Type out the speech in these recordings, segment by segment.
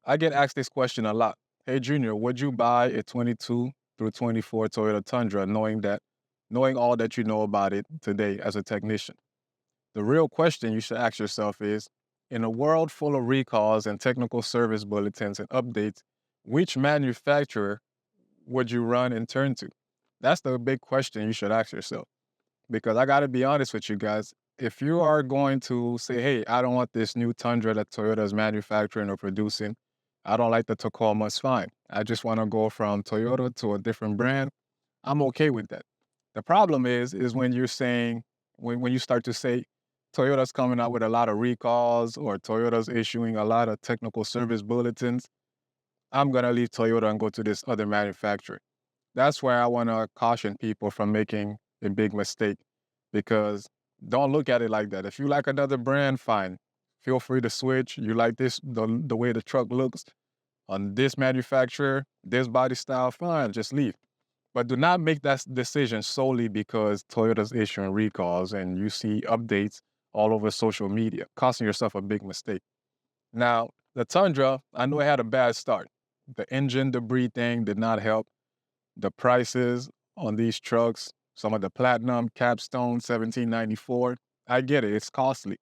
I get asked this question a lot. Hey, Junior, would you buy a 22 through 24 Toyota Tundra knowing all that you know about it today as a technician? The real question you should ask yourself is, in a world full of recalls and technical service bulletins and updates, which manufacturer would you run and turn to? That's the big question you should ask yourself. Because I got to be honest with you guys, if you are going to say, hey, I don't want this new Tundra that Toyota is manufacturing or producing, I don't like the Tacoma, it's fine. I just want to go from Toyota to a different brand. I'm okay with that. The problem is when you're saying, when you start to say Toyota's coming out with a lot of recalls or Toyota's issuing a lot of technical service bulletins, I'm going to leave Toyota and go to this other manufacturer. That's where I want to caution people from making a big mistake because don't look at it like that. If you like another brand, fine. Feel free to switch. You like the way the truck looks on this manufacturer, this body style, fine, just leave. But do not make that decision solely because Toyota's issuing recalls and you see updates all over social media, costing yourself a big mistake. Now, the Tundra, I know it had a bad start. The engine debris thing did not help. The prices on these trucks, some of the platinum, capstone, 1794, I get it, it's costly.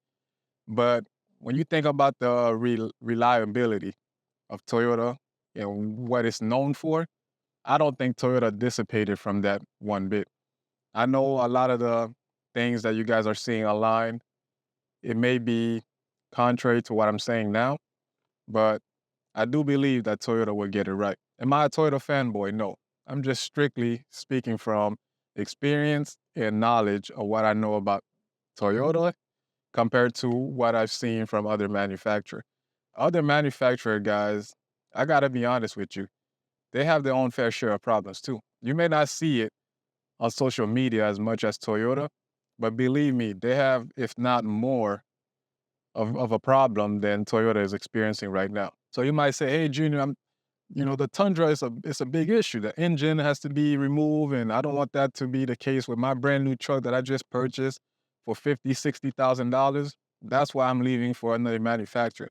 But when you think about the reliability of Toyota and what it's known for, I don't think Toyota dissipated from that one bit. I know a lot of the things that you guys are seeing online, it may be contrary to what I'm saying now, but I do believe that Toyota will get it right. Am I a Toyota fanboy? No. I'm just strictly speaking from experience and knowledge of what I know about Toyota compared to what I've seen from other manufacturers. Other manufacturer guys, I gotta be honest with you, they have their own fair share of problems too. You may not see it on social media as much as Toyota, but believe me, they have, if not more, of a problem than Toyota is experiencing right now. So you might say, hey, Junior, the Tundra is a big issue. The engine has to be removed, and I don't want that to be the case with my brand new truck that I just purchased for $50,000, $60,000. That's why I'm leaving for another manufacturer.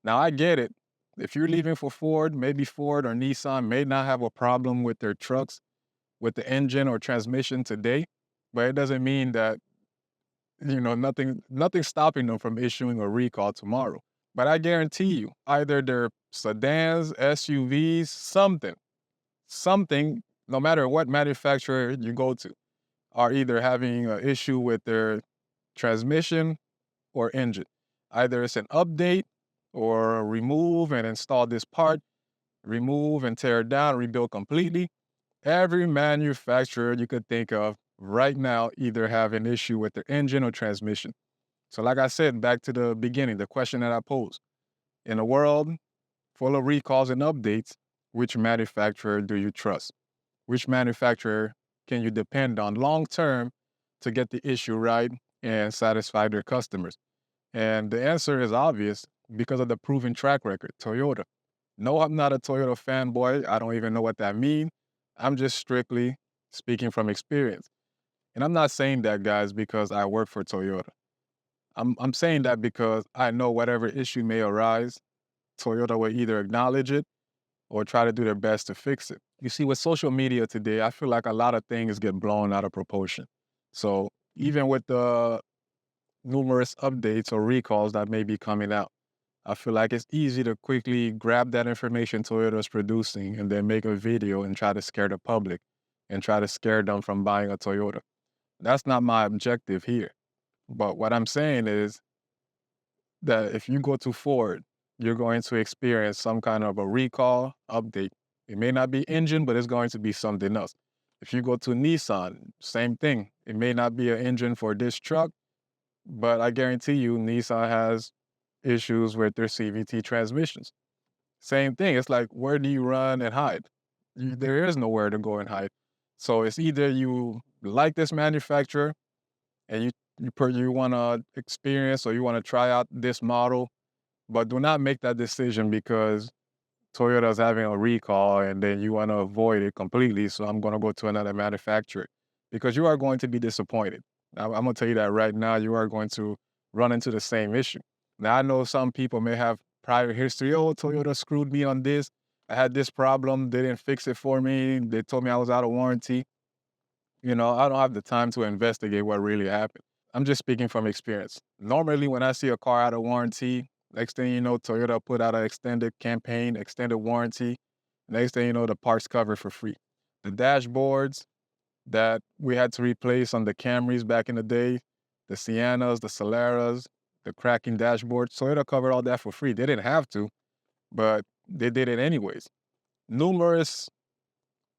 Now I get it. If you're leaving for Ford, maybe Ford or Nissan may not have a problem with their trucks with the engine or transmission today, but it doesn't mean that nothing stopping them from issuing a recall tomorrow. But I guarantee you, either they're sedans, SUVs, something, no matter what manufacturer you go to, are either having an issue with their transmission or engine. Either it's an update or remove and install this part, remove and tear it down, rebuild completely. Every manufacturer you could think of right now either have an issue with their engine or transmission. So like I said, back to the beginning, the question that I posed. In a world full of recalls and updates, which manufacturer do you trust? Which manufacturer can you depend on long term to get the issue right and satisfy their customers? And the answer is obvious because of the proven track record, Toyota. No, I'm not a Toyota fanboy. I don't even know what that means. I'm just strictly speaking from experience. And I'm not saying that, guys, because I work for Toyota. I'm saying that because I know whatever issue may arise, Toyota will either acknowledge it or try to do their best to fix it. You see, with social media today, I feel like a lot of things get blown out of proportion. So even with the numerous updates or recalls that may be coming out, I feel like it's easy to quickly grab that information Toyota is producing and then make a video and try to scare the public and try to scare them from buying a Toyota. That's not my objective here. But what I'm saying is that if you go to Ford, you're going to experience some kind of a recall update. It may not be engine, but it's going to be something else. If you go to Nissan, same thing. It may not be an engine for this truck, but I guarantee you Nissan has issues with their CVT transmissions. Same thing. It's like, where do you run and hide? There is nowhere to go and hide. So it's either you like this manufacturer and you want to experience or you want to try out this model, but do not make that decision because Toyota's having a recall and then you want to avoid it completely. So I'm going to go to another manufacturer because you are going to be disappointed. I'm going to tell you that right now, you are going to run into the same issue. Now, I know some people may have prior history. Oh, Toyota screwed me on this. I had this problem. They didn't fix it for me. They told me I was out of warranty. I don't have the time to investigate what really happened. I'm just speaking from experience. Normally, when I see a car out of warranty, next thing you know, Toyota put out an extended campaign, extended warranty. Next thing you know, the parts covered for free. The dashboards that we had to replace on the Camrys back in the day, the Siennas, the Celeras, the cracking dashboard, Toyota covered all that for free. They didn't have to, but they did it anyways. Numerous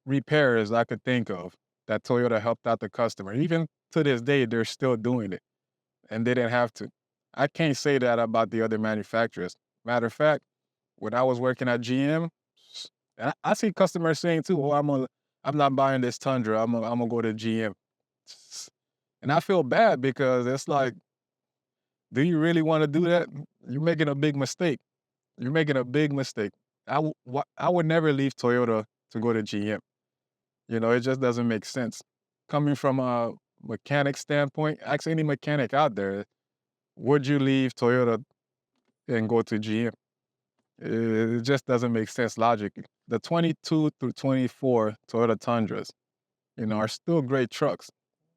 repairs I could think of that Toyota helped out the customer. Even to this day, they're still doing it, and they didn't have to. I can't say that about the other manufacturers. Matter of fact, when I was working at GM, and I see customers saying too, "Oh, I'm not buying this Tundra. I'm gonna go to GM," and I feel bad because it's like, do you really want to do that? You're making a big mistake. You're making a big mistake. I would never leave Toyota to go to GM. It just doesn't make sense. Coming from a mechanic standpoint, ask any mechanic out there, would you leave Toyota and go to GM? It just doesn't make sense logically. The 22 through 24 Toyota Tundras, are still great trucks.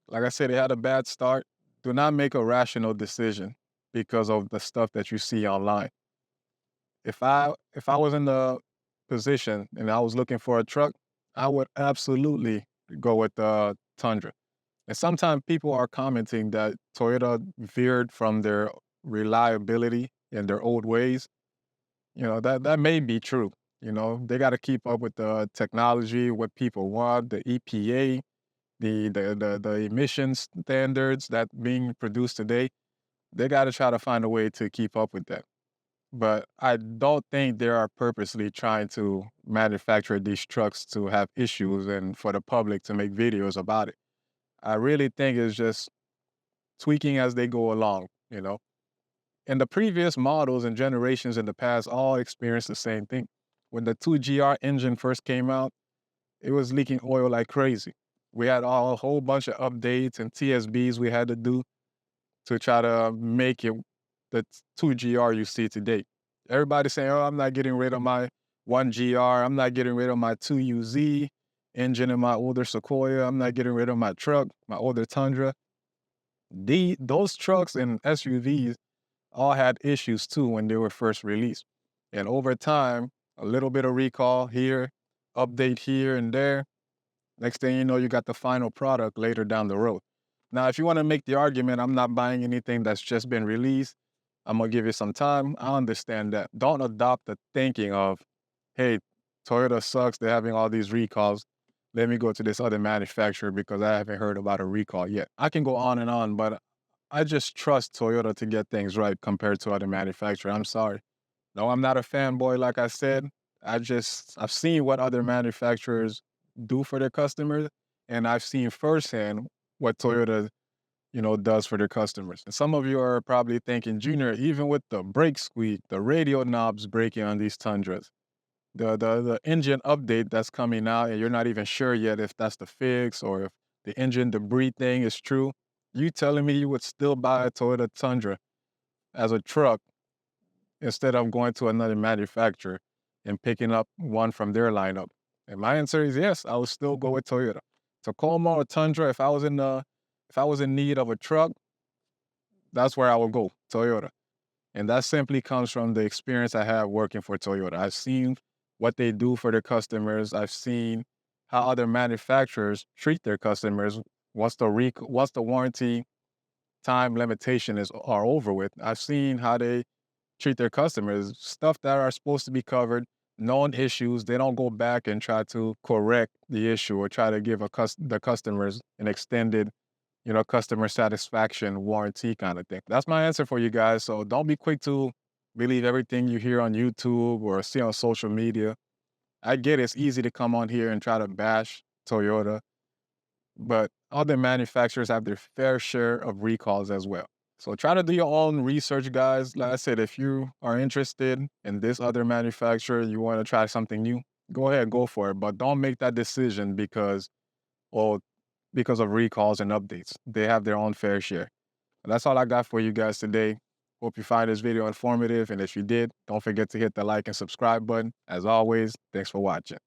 Like I said, they had a bad start. Do not make a rational decision because of the stuff that you see online. If I was in the position and I was looking for a truck, I would absolutely go with the Tundra. And sometimes people are commenting that Toyota veered from their reliability and their old ways. That may be true. They got to keep up with the technology, what people want, the EPA, the emissions standards that being produced today. They got to try to find a way to keep up with that. But I don't think they are purposely trying to manufacture these trucks to have issues and for the public to make videos about it. I really think it's just tweaking as they go along. And the previous models and generations in the past all experienced the same thing. When the 2GR engine first came out, it was leaking oil like crazy. We had a whole bunch of updates and TSBs we had to do to try to make it the 2GR you see today. Everybody's saying, oh, I'm not getting rid of my 1GR. I'm not getting rid of my 2UZ engine in my older Sequoia. I'm not getting rid of my truck, my older Tundra. Those trucks and SUVs all had issues too when they were first released. And over time, a little bit of recall here, update here and there. Next thing you know, you got the final product later down the road. Now, if you want to make the argument, I'm not buying anything that's just been released, I'm going to give you some time. I understand that. Don't adopt the thinking of, hey, Toyota sucks. They're having all these recalls. Let me go to this other manufacturer because I haven't heard about a recall yet. I can go on, but I just trust Toyota to get things right compared to other manufacturers. I'm sorry. No, I'm not a fanboy, like I said. I've seen what other manufacturers do for their customers, and I've seen firsthand what Toyota, does for their customers. And some of you are probably thinking, Junior, even with the brake squeak, the radio knobs breaking on these Tundras, the engine update that's coming out, and you're not even sure yet if that's the fix or if the engine debris thing is true, you telling me you would still buy a Toyota Tundra as a truck instead of going to another manufacturer and picking up one from their lineup? And my answer is yes, I would still go with Toyota. Tacoma or Tundra, if I was in need of a truck, that's where I would go, Toyota. And that simply comes from the experience I have working for Toyota. I've seen what they do for their customers. I've seen how other manufacturers treat their customers once the warranty time limitation are over with. I've seen how they treat their customers, stuff that are supposed to be covered, known issues. They don't go back and try to correct the issue or try to give the customers an extended, customer satisfaction warranty kind of thing. That's my answer for you guys. So don't be quick to believe everything you hear on YouTube or see on social media. I get it's easy to come on here and try to bash Toyota, but other manufacturers have their fair share of recalls as well. So try to do your own research, guys. Like I said, if you are interested in this other manufacturer, you want to try something new, go ahead, go for it. But don't make that decision because of recalls and updates. They have their own fair share. That's all I got for you guys today. Hope you find this video informative, and if you did, don't forget to hit the like and subscribe button. As always, thanks for watching.